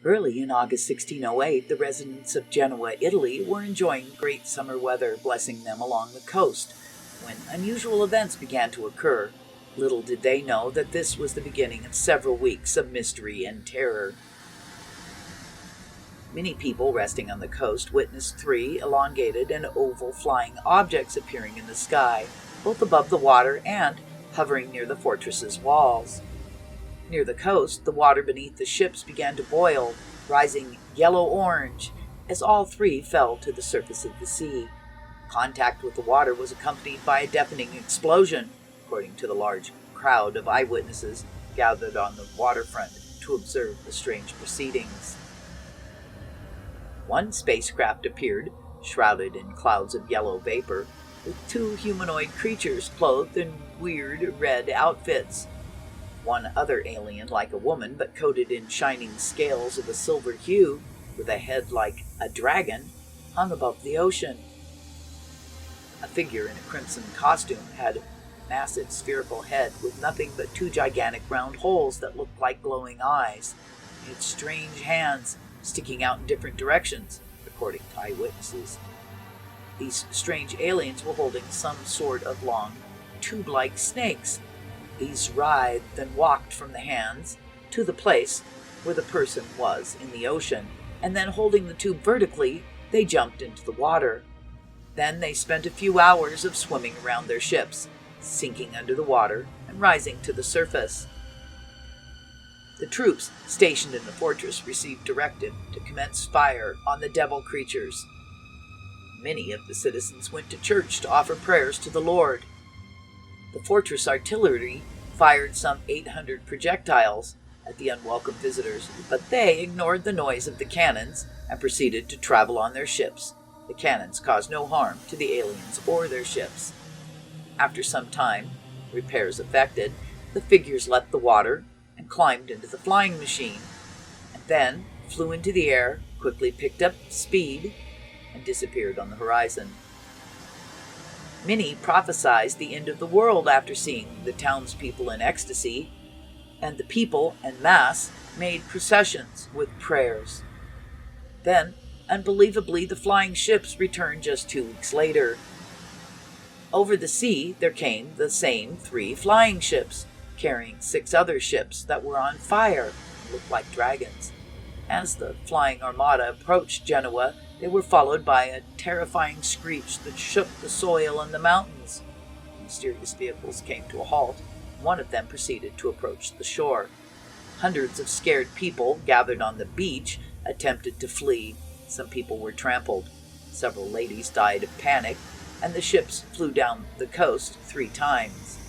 Early in August 1608, the residents of Genoa, Italy, were enjoying great summer weather, blessing them along the coast, when unusual events began to occur. Little did they know that this was the beginning of several weeks of mystery and terror. Many people resting on the coast witnessed 3 elongated and oval flying objects appearing in the sky, both above the water and hovering near the fortress's walls. Near the coast, the water beneath the ships began to boil, rising yellow-orange, as all 3 fell to the surface of the sea. Contact with the water was accompanied by a deafening explosion, according to the large crowd of eyewitnesses gathered on the waterfront to observe the strange proceedings. One spacecraft appeared, shrouded in clouds of yellow vapor, with 2 humanoid creatures clothed in weird red outfits. One other alien like a woman, but coated in shining scales of a silver hue, with a head like a dragon, hung above the ocean. A figure in a crimson costume had a massive spherical head with nothing but 2 gigantic round holes that looked like glowing eyes, and its strange hands sticking out in different directions, according to eyewitnesses. These strange aliens were holding some sort of long, tube-like snakes. These writhed and walked from the hands to the place where the person was in the ocean, and then holding the tube vertically, they jumped into the water. Then they spent a few hours of swimming around their ships, sinking under the water and rising to the surface. The troops stationed in the fortress received directive to commence fire on the devil creatures. Many of the citizens went to church to offer prayers to the Lord. The fortress artillery fired some 800 projectiles at the unwelcome visitors, but they ignored the noise of the cannons and proceeded to travel on their ships. The cannons caused no harm to the aliens or their ships. After some time, repairs effected, the figures left the water and climbed into the flying machine, and then flew into the air, quickly picked up speed, and disappeared on the horizon. Many prophesied the end of the world after seeing the townspeople in ecstasy, and the people en masse made processions with prayers. Then, unbelievably, the flying ships returned just 2 weeks later. Over the sea, there came the same 3 flying ships, carrying 6 other ships that were on fire and looked like dragons. As the flying armada approached Genoa, they were followed by a terrifying screech that shook the soil and the mountains. The mysterious vehicles came to a halt. One of them proceeded to approach the shore. Hundreds of scared people gathered on the beach attempted to flee. Some people were trampled. Several ladies died of panic, and the ships flew down the coast 3 times.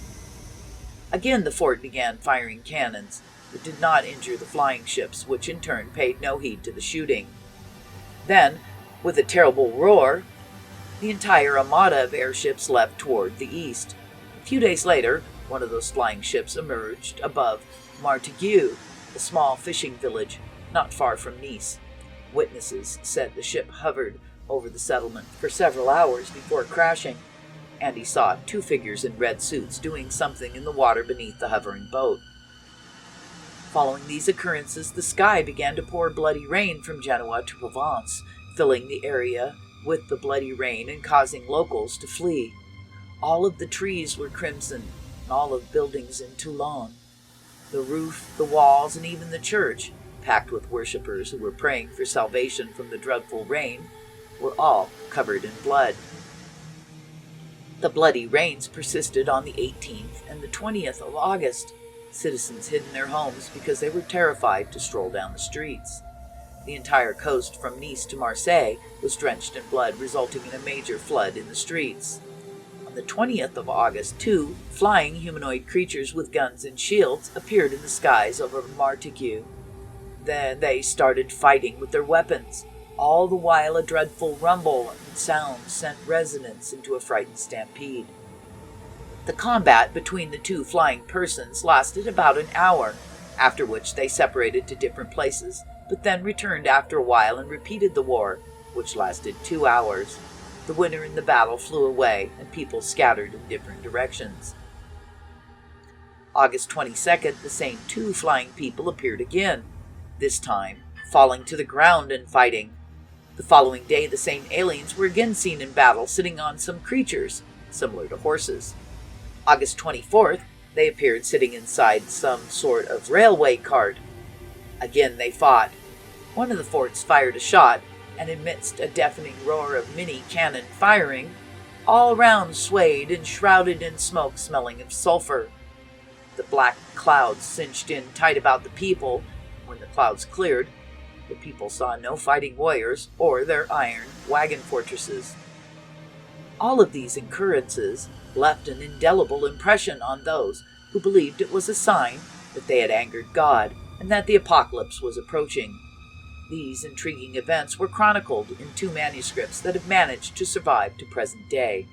Again, the fort began firing cannons, but did not injure the flying ships, which in turn paid no heed to the shooting. Then, with a terrible roar, the entire armada of airships left toward the east. A few days later, one of those flying ships emerged above Martigues, a small fishing village not far from Nice. Witnesses said the ship hovered over the settlement for several hours before crashing, and he saw 2 figures in red suits doing something in the water beneath the hovering boat. Following these occurrences, the sky began to pour bloody rain from Genoa to Provence, filling the area with the bloody rain and causing locals to flee. All of the trees were crimson, and all of the buildings in Toulon. The roof, the walls, and even the church, packed with worshippers who were praying for salvation from the dreadful rain, were all covered in blood. The bloody rains persisted on the 18th and the 20th of August. Citizens hid in their homes because they were terrified to stroll down the streets. The entire coast from Nice to Marseille was drenched in blood, resulting in a major flood in the streets. On the 20th of August, 2 flying humanoid creatures with guns and shields appeared in the skies over Martigues. Then they started fighting with their weapons. All the while a dreadful rumble and sound sent residents into a frightened stampede. The combat between the 2 flying persons lasted about an hour, after which they separated to different places, but then returned after a while and repeated the war, which lasted 2 hours. The winner in the battle flew away, and people scattered in different directions. August 22nd, the same 2 flying people appeared again, this time falling to the ground and fighting. The following day, the same aliens were again seen in battle, sitting on some creatures, similar to horses. August 24th, they appeared sitting inside some sort of railway cart. Again they fought. One of the forts fired a shot, and amidst a deafening roar of mini cannon firing, all around swayed and shrouded in smoke smelling of sulfur. The black clouds cinched in tight about the people. When the clouds cleared, the people saw no fighting warriors or their iron wagon fortresses. All of these occurrences left an indelible impression on those who believed it was a sign that they had angered God and that the apocalypse was approaching. These intriguing events were chronicled in 2 manuscripts that have managed to survive to present day.